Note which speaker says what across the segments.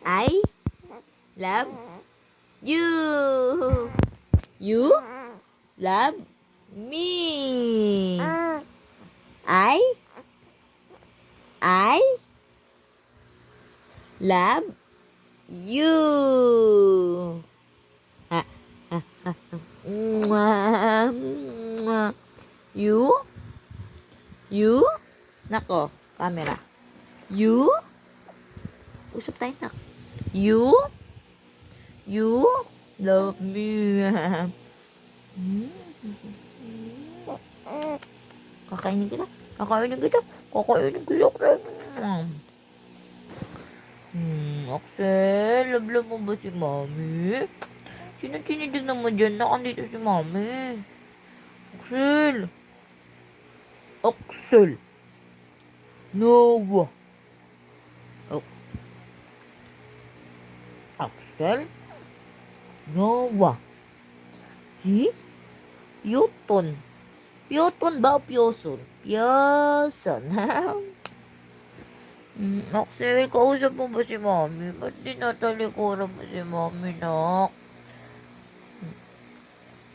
Speaker 1: I love you. You love me. I love you. Ha, ha, ha. Mwah, mwah. You, nako, camera. You, usap tayo nak. You love me. Kakainin kita. Axel, love mo ba si Mami? Sino tinitig naman dyan? Nakandito si Mami. Axel. Noah. Axel. Noah. Si? Piyoton. Piyoton ba o Piyoson? Piyoson. Axel, kausap mo ba si Mami? Ba't tinatalikuran mo si Mami, nak?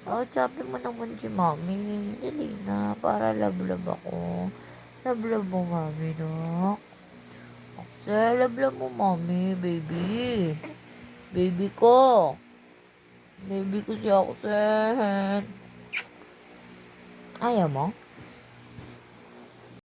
Speaker 1: Sabi mo naman si Mami. Dali na, para love-love ako. Love-love mo, Mami, nak. Axel, love-love mo, Mami, baby. Baby ko. Baby ko si Axel. Ayaw mo?